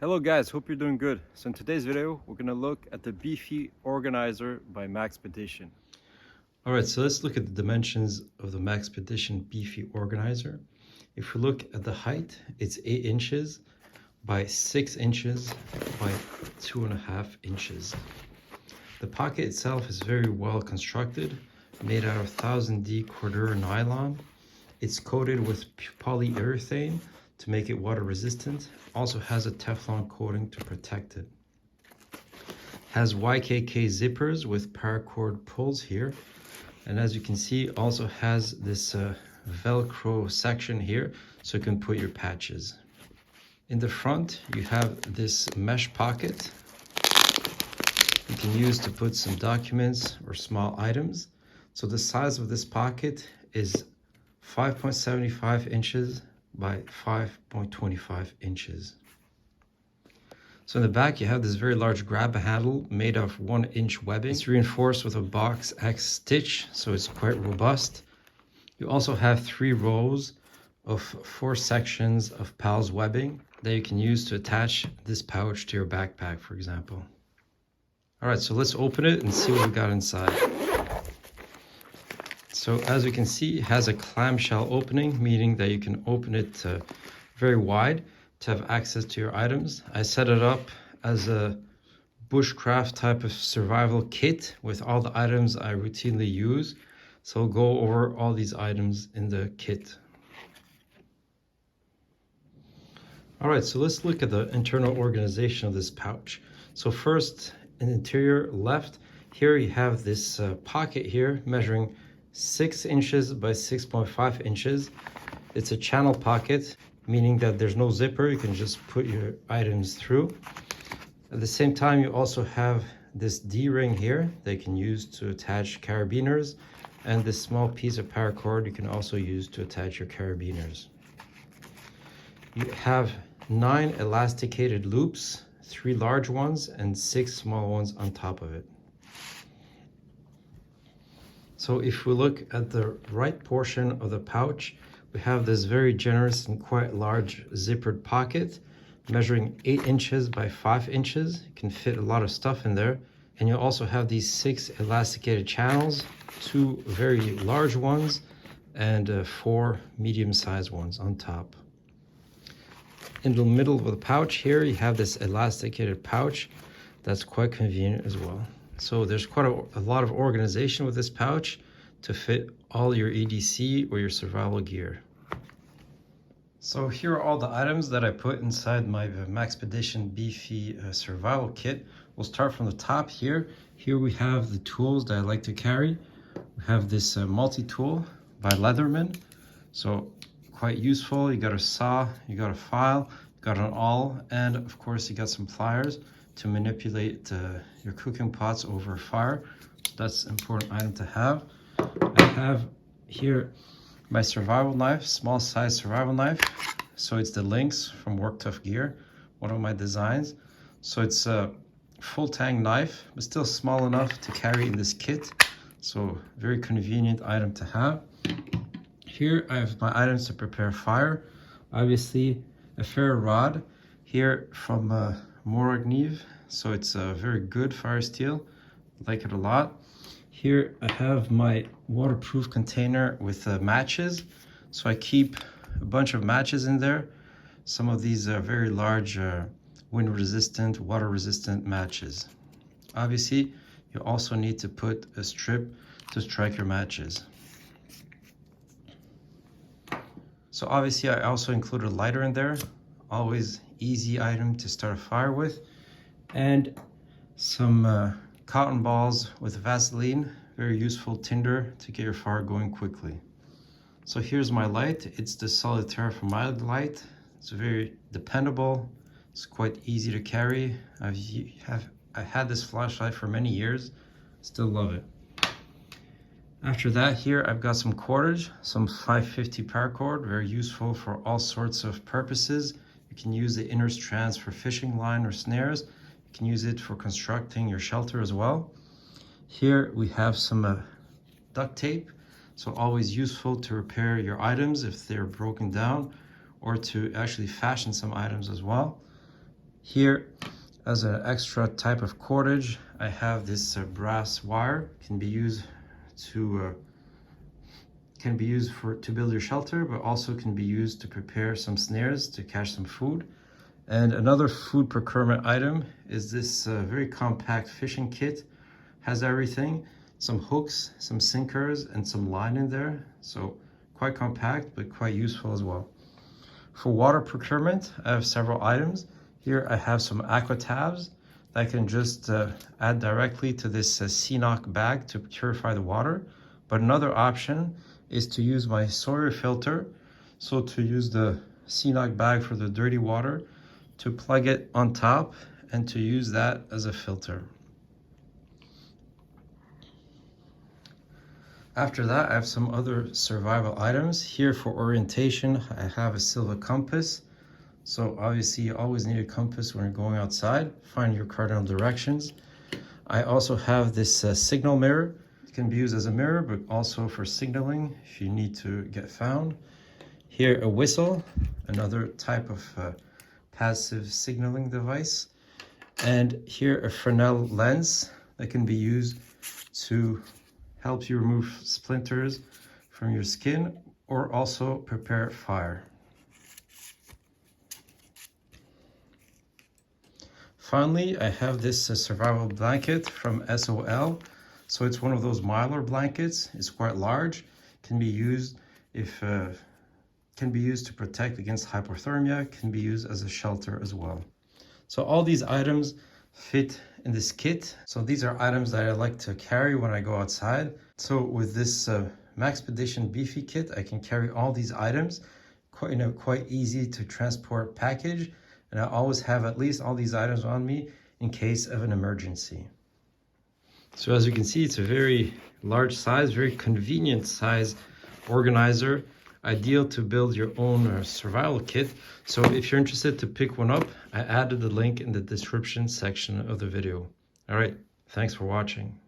Hello guys, hope you're doing good. So in today's video, we're gonna look at the Beefy organizer by Maxpedition. All right, so let's look at the dimensions of the Maxpedition Beefy organizer. If we look at the height, it's 8 inches by 6 inches by 2.5 inches. The pocket itself is very well constructed, made out of 1000D Cordura nylon. It's coated with polyurethane to make it water resistant. Also has a Teflon coating to protect it. Has YKK zippers with paracord pulls here. And as you can see, also has this Velcro section here, so you can put your patches. In the front, you have this mesh pocket you can use to put some documents or small items. So the size of this pocket is 5.75 inches by 5.25 inches. So in the back, you have this very large grab handle made of 1-inch webbing. It's reinforced with a box X stitch, so it's quite robust. You also have 3 rows of 4 sections of PALS webbing that you can use to attach this pouch to your backpack, for example. All right, so let's open it and see what we got inside. So as you can see, it has a clamshell opening, meaning that you can open it very wide to have access to your items. I set it up as a bushcraft type of survival kit with all the items I routinely use. So I'll go over all these items in the kit. All right, so let's look at the internal organization of this pouch. So first, in the interior left, here you have this pocket here measuring 6 inches by 6.5 inches. It's a channel pocket, meaning that there's no zipper. You can just put your items through. At the same time, you also have this D-ring here that you can use to attach carabiners, and this small piece of paracord you can also use to attach your carabiners. You have 9 elasticated loops, 3 large ones and 6 small ones on top of it. So if we look at the right portion of the pouch, we have this very generous and quite large zippered pocket measuring 8 inches by 5 inches. You can fit a lot of stuff in there. And you also have these 6 elasticated channels, 2 very large ones and 4 medium-sized ones on top. In the middle of the pouch here, you have this elasticated pouch that's quite convenient as well. So there's quite a lot of organization with this pouch to fit all your EDC or your survival gear. So here are all the items that I put inside my Maxpedition Beefy survival kit. We'll start from the top here. Here we have the tools that I like to carry. We have this multi-tool by Leatherman. So quite useful. You got a saw, you got a file, you got an awl, and of course you got some pliers to manipulate your cooking pots over fire. So that's an important item to have. I have here my survival knife, small size survival knife. So it's the Lynx from Work Tough Gear, one of my designs. So it's a full tang knife, but still small enough to carry in this kit. So very convenient item to have. Here I have my items to prepare fire. Obviously a ferro rod here from Moragniv. So it's a very good fire steel. I like it a lot. Here I have my waterproof container with matches. So I keep a bunch of matches in there. Some of these are very large wind resistant, water resistant matches. Obviously, you also need to put a strip to strike your matches. So obviously I also include a lighter in there. Always easy item to start a fire with. And some cotton balls with Vaseline, very useful tinder to get your fire going quickly. So here's my light. It's the Solitaire from my light. It's very dependable. It's quite easy to carry. I had this flashlight for many years. Still love it. After that, here I've got some cordage, some 550 paracord, very useful for all sorts of purposes. You can use the inner strands for fishing line or snares. You can use it for constructing your shelter as well. Here we have some duct tape, so always useful to repair your items if they're broken down or to actually fashion some items as well. Here, as an extra type of cordage, I have this brass wire. Can be used to build your shelter, but also can be used to prepare some snares to catch some food. And another food procurement item is this very compact fishing kit. Has everything, some hooks, some sinkers, and some line in there. So quite compact, but quite useful as well. For water procurement, I have several items. Here I have some aqua tabs that I can just add directly to this CNOC bag to purify the water. But another option is to use my Sawyer filter. So to use the CNOC bag for the dirty water, to plug it on top and to use that as a filter. After that, I have some other survival items. Here for orientation, I have a silver compass. So obviously you always need a compass when you're going outside, find your cardinal directions. I also have this signal mirror. It can be used as a mirror, but also for signaling if you need to get found. Here a whistle, another type of passive signaling device. And here a Fresnel lens that can be used to help you remove splinters from your skin or also prepare fire. Finally, I have this survival blanket from SOL. So it's one of those Mylar blankets. It's quite large. Can be used to protect against hypothermia. Can be used as a shelter as well. So all these items fit in this kit. So these are items that I like to carry when I go outside. So with this Maxpedition Beefy kit, I can carry all these items. Quite easy to transport package. And I always have at least all these items on me in case of an emergency. So as you can see, it's a very large size, very convenient size organizer, ideal to build your own survival kit. So if you're interested to pick one up, I added the link in the description section of the video. All right, thanks for watching.